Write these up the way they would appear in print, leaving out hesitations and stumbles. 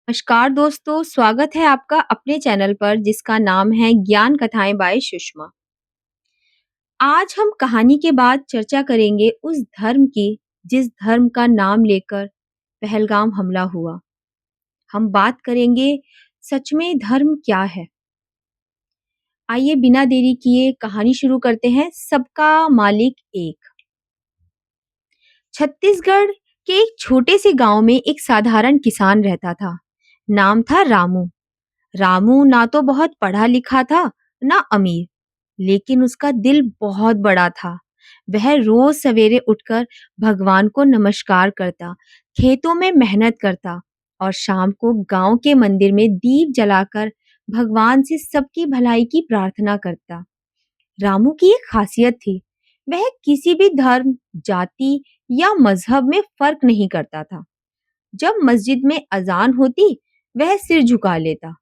नमस्कार दोस्तों, स्वागत है आपका अपने चैनल पर जिसका नाम है ज्ञान कथाएं बाय सुषमा। आज हम कहानी के बाद चर्चा करेंगे उस धर्म की जिस धर्म का नाम लेकर पहलगाम हमला हुआ। हम बात करेंगे सच में धर्म क्या है। आइए बिना देरी किए कहानी शुरू करते हैं। सबका मालिक एक। छत्तीसगढ़ के एक छोटे से गांव में एक साधारण किसान रहता था। नाम था रामू। रामू ना तो बहुत पढ़ा लिखा था, ना अमीर, लेकिन उसका दिल बहुत बड़ा था। वह रोज सवेरे उठकर भगवान को नमस्कार करता, खेतों में मेहनत करता और शाम को गांव के मंदिर में दीप जलाकर भगवान से सबकी भलाई की प्रार्थना करता। रामू की एक खासियत थी, वह किसी भी धर्म, जाति या मजहब में फर्क नहीं करता था। जब मस्जिद में अजान होती, वह सिर झुका लेता।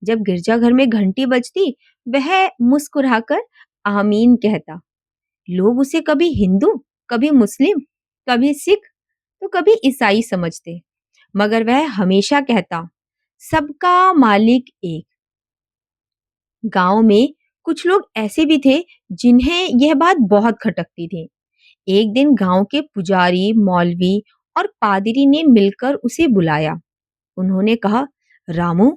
जब गिरजाघर में घंटी बजती, वह मुस्कुराकर आमीन कहता। लोग उसे कभी हिंदू, कभी मुस्लिम, कभी सिख, तो कभी ईसाई समझते, मगर वह हमेशा कहता, सबका मालिक एक। गांव में कुछ लोग ऐसे भी थे जिन्हें यह बात बहुत खटकती थी। एक दिन गांव के पुजारी, मौलवी और पादरी ने मिलकर उसे बुलाया। उन्होंने कहा, रामू,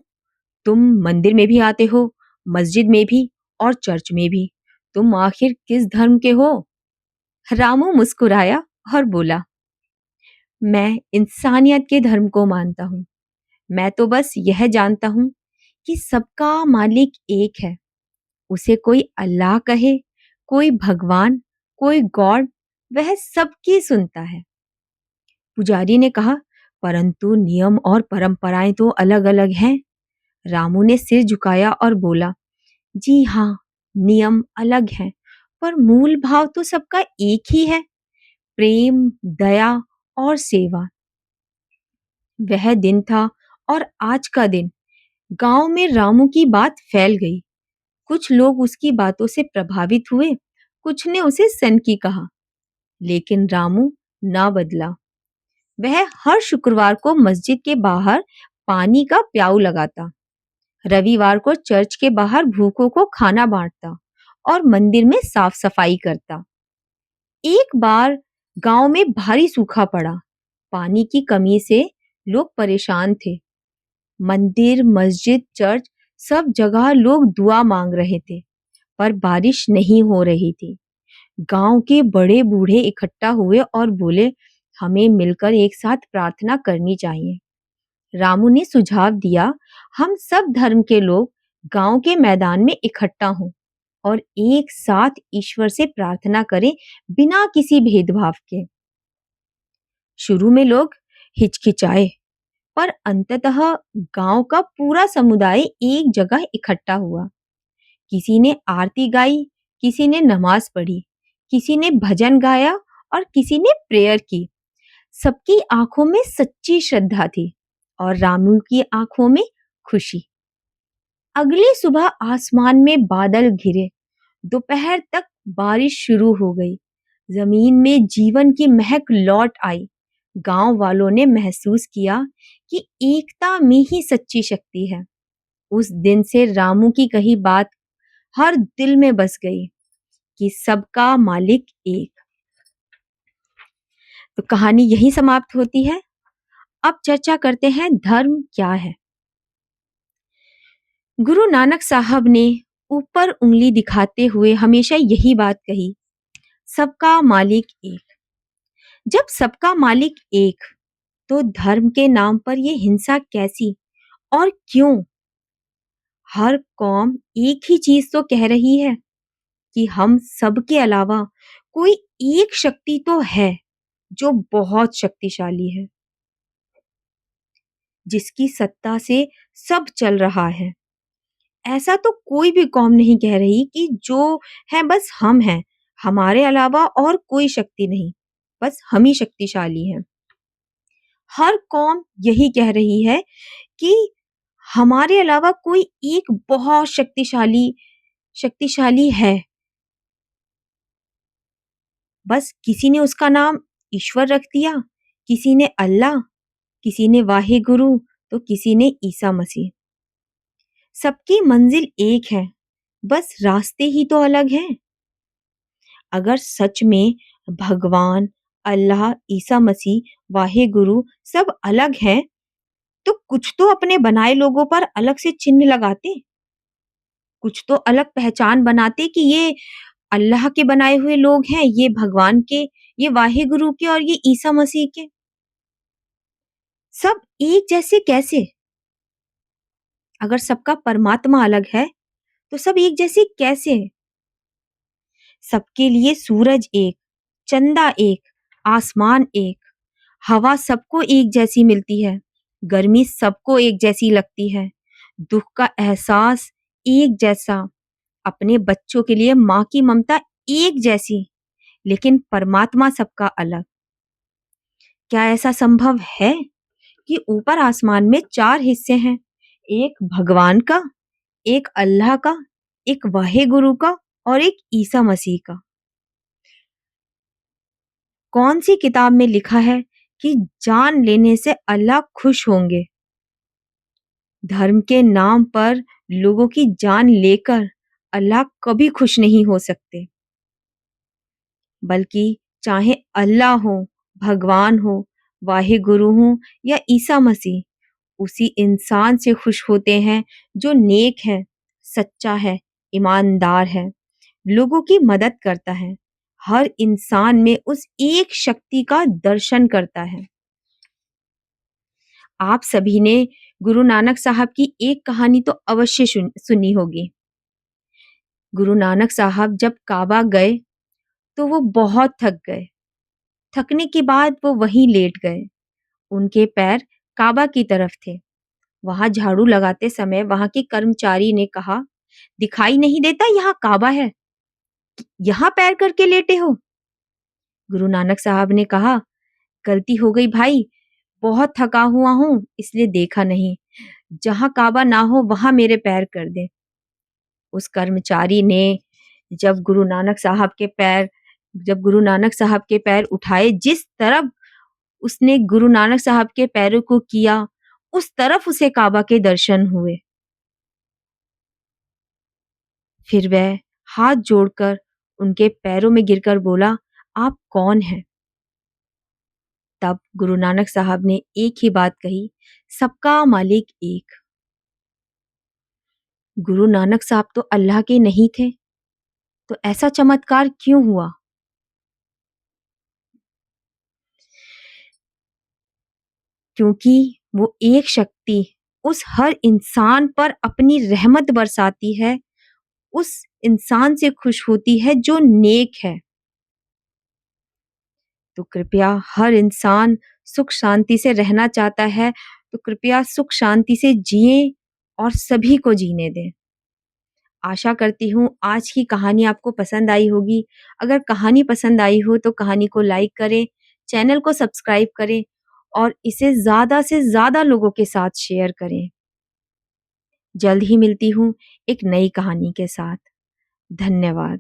तुम मंदिर में भी आते हो, मस्जिद में भी और चर्च में भी। तुम आखिर किस धर्म के हो? रामू मुस्कुराया और बोला, मैं इंसानियत के धर्म को मानता हूँ। मैं तो बस यह जानता हूँ कि सबका मालिक एक है। उसे कोई अल्लाह कहे, कोई भगवान, कोई गॉड, वह सबकी सुनता है। पुजारी ने कहा, परंतु नियम और परंपराएं तो अलग अलग हैं। रामू ने सिर झुकाया और बोला, जी हाँ, नियम अलग हैं, पर मूल भाव तो सबका एक ही है, प्रेम, दया और सेवा। वह दिन था और आज का दिन गांव में रामू की बात फैल गई। कुछ लोग उसकी बातों से प्रभावित हुए, कुछ ने उसे सनकी कहा, लेकिन रामू ना बदला। वह हर शुक्रवार को मस्जिद के बाहर पानी का प्याऊ लगाता, रविवार को चर्च के बाहर भूखों को खाना बांटता और मंदिर में साफ सफाई करता। एक बार गांव में भारी सूखा पड़ा। पानी की कमी से लोग परेशान थे। मंदिर, मस्जिद, चर्च, सब जगह लोग दुआ मांग रहे थे, पर बारिश नहीं हो रही थी। गांव के बड़े बूढ़े इकट्ठा हुए और बोले, हमें मिलकर एक साथ प्रार्थना करनी चाहिए। रामू ने सुझाव दिया, हम सब धर्म के लोग गांव के मैदान में इकट्ठा हों और एक साथ ईश्वर से प्रार्थना करें, बिना किसी भेदभाव के। शुरू में लोग हिचकिचाए, पर अंततः गांव का पूरा समुदाय एक जगह इकट्ठा हुआ। किसी ने आरती गाई, किसी ने नमाज पढ़ी, किसी ने भजन गाया और किसी ने प्रेयर की। सबकी आंखों में सच्ची श्रद्धा थी और रामू की आंखों में खुशी। अगली सुबह आसमान में बादल घिरे। दोपहर तक बारिश शुरू हो गई। जमीन में जीवन की महक लौट आई। गांव वालों ने महसूस किया कि एकता में ही सच्ची शक्ति है। उस दिन से रामू की कही बात हर दिल में बस गई कि सबका मालिक एक। तो कहानी यहीं समाप्त होती है। अब चर्चा करते हैं धर्म क्या है। गुरु नानक साहब ने ऊपर उंगली दिखाते हुए हमेशा यही बात कही, सबका मालिक एक। जब सबका मालिक एक, तो धर्म के नाम पर यह हिंसा कैसी और क्यों? हर कौम एक ही चीज तो कह रही है कि हम सब के अलावा कोई एक शक्ति तो है जो बहुत शक्तिशाली है, जिसकी सत्ता से सब चल रहा है। ऐसा तो कोई भी कौम नहीं कह रही कि जो है बस हम हैं, हमारे अलावा और कोई शक्ति नहीं, बस हम ही शक्तिशाली हैं। हर कौम यही कह रही है कि हमारे अलावा कोई एक बहुत शक्तिशाली शक्तिशाली है। बस किसी ने उसका नाम ईश्वर रख दिया, किसी ने अल्लाह, किसी ने वाहे गुरु, तो किसी ने ईसा मसीह। सबकी मंजिल एक है, बस रास्ते ही तो अलग हैं। अगर सच में भगवान, अल्लाह, ईसा मसीह, वाहे गुरु सब अलग हैं, तो कुछ तो अपने बनाए लोगों पर अलग से चिन्ह लगाते, कुछ तो अलग पहचान बनाते कि ये अल्लाह के बनाए हुए लोग हैं, ये भगवान के, ये वाहे गुरु के और ये ईसा मसीह के। सब एक जैसे कैसे? अगर सबका परमात्मा अलग है, तो सब एक जैसे कैसे हैं? सबके लिए सूरज एक, चंदा एक, आसमान एक, हवा सबको एक जैसी मिलती है, गर्मी सबको एक जैसी लगती है, दुख का एहसास एक जैसा, अपने बच्चों के लिए माँ की ममता एक जैसी, लेकिन परमात्मा सबका अलग। क्या ऐसा संभव है कि ऊपर आसमान में चार हिस्से हैं, एक भगवान का, एक अल्लाह का, एक वाहे गुरु का और एक ईसा मसीह का? कौन सी किताब में लिखा है कि जान लेने से अल्लाह खुश होंगे? धर्म के नाम पर लोगों की जान लेकर अल्लाह कभी खुश नहीं हो सकते, बल्कि चाहे अल्लाह हो, भगवान हो, वाहे गुरु हो या ईसा मसीह, उसी इंसान से खुश होते हैं जो नेक है, सच्चा है, ईमानदार है, लोगों की मदद करता है, हर इंसान में उस एक शक्ति का दर्शन करता है। आप सभी ने गुरु नानक साहब की एक कहानी तो अवश्य सुनी होगी। गुरु नानक साहब जब काबा गए तो वो बहुत थक गए। थकने के बाद वो वहीं लेट गए। उनके पैर काबा की तरफ थे। वहां झाड़ू लगाते समय वहां के कर्मचारी ने कहा, दिखाई नहीं देता यहाँ काबा है, यहाँ पैर करके लेटे हो? गुरु नानक साहब ने कहा, गलती हो गई भाई, बहुत थका हुआ हूं इसलिए देखा नहीं, जहां काबा ना हो वहां मेरे पैर कर दे। उस कर्मचारी ने जब गुरु नानक साहब के पैर जब गुरु नानक साहब के पैर उठाए, जिस तरफ उसने गुरु नानक साहब के पैरों को किया, उस तरफ उसे काबा के दर्शन हुए। फिर वह हाथ जोड़कर उनके पैरों में गिरकर बोला, आप कौन हैं? तब गुरु नानक साहब ने एक ही बात कही, सबका मालिक एक। गुरु नानक साहब तो अल्लाह के नहीं थे, तो ऐसा चमत्कार क्यों हुआ? क्योंकि वो एक शक्ति उस हर इंसान पर अपनी रहमत बरसाती है, उस इंसान से खुश होती है जो नेक है। तो कृपया हर इंसान सुख शांति से रहना चाहता है, तो कृपया सुख शांति से जिए और सभी को जीने दें। आशा करती हूँ आज की कहानी आपको पसंद आई होगी। अगर कहानी पसंद आई हो तो कहानी को लाइक करें, चैनल को सब्सक्राइब करें और इसे ज़्यादा से ज़्यादा लोगों के साथ शेयर करें। जल्द ही मिलती हूँ एक नई कहानी के साथ। धन्यवाद।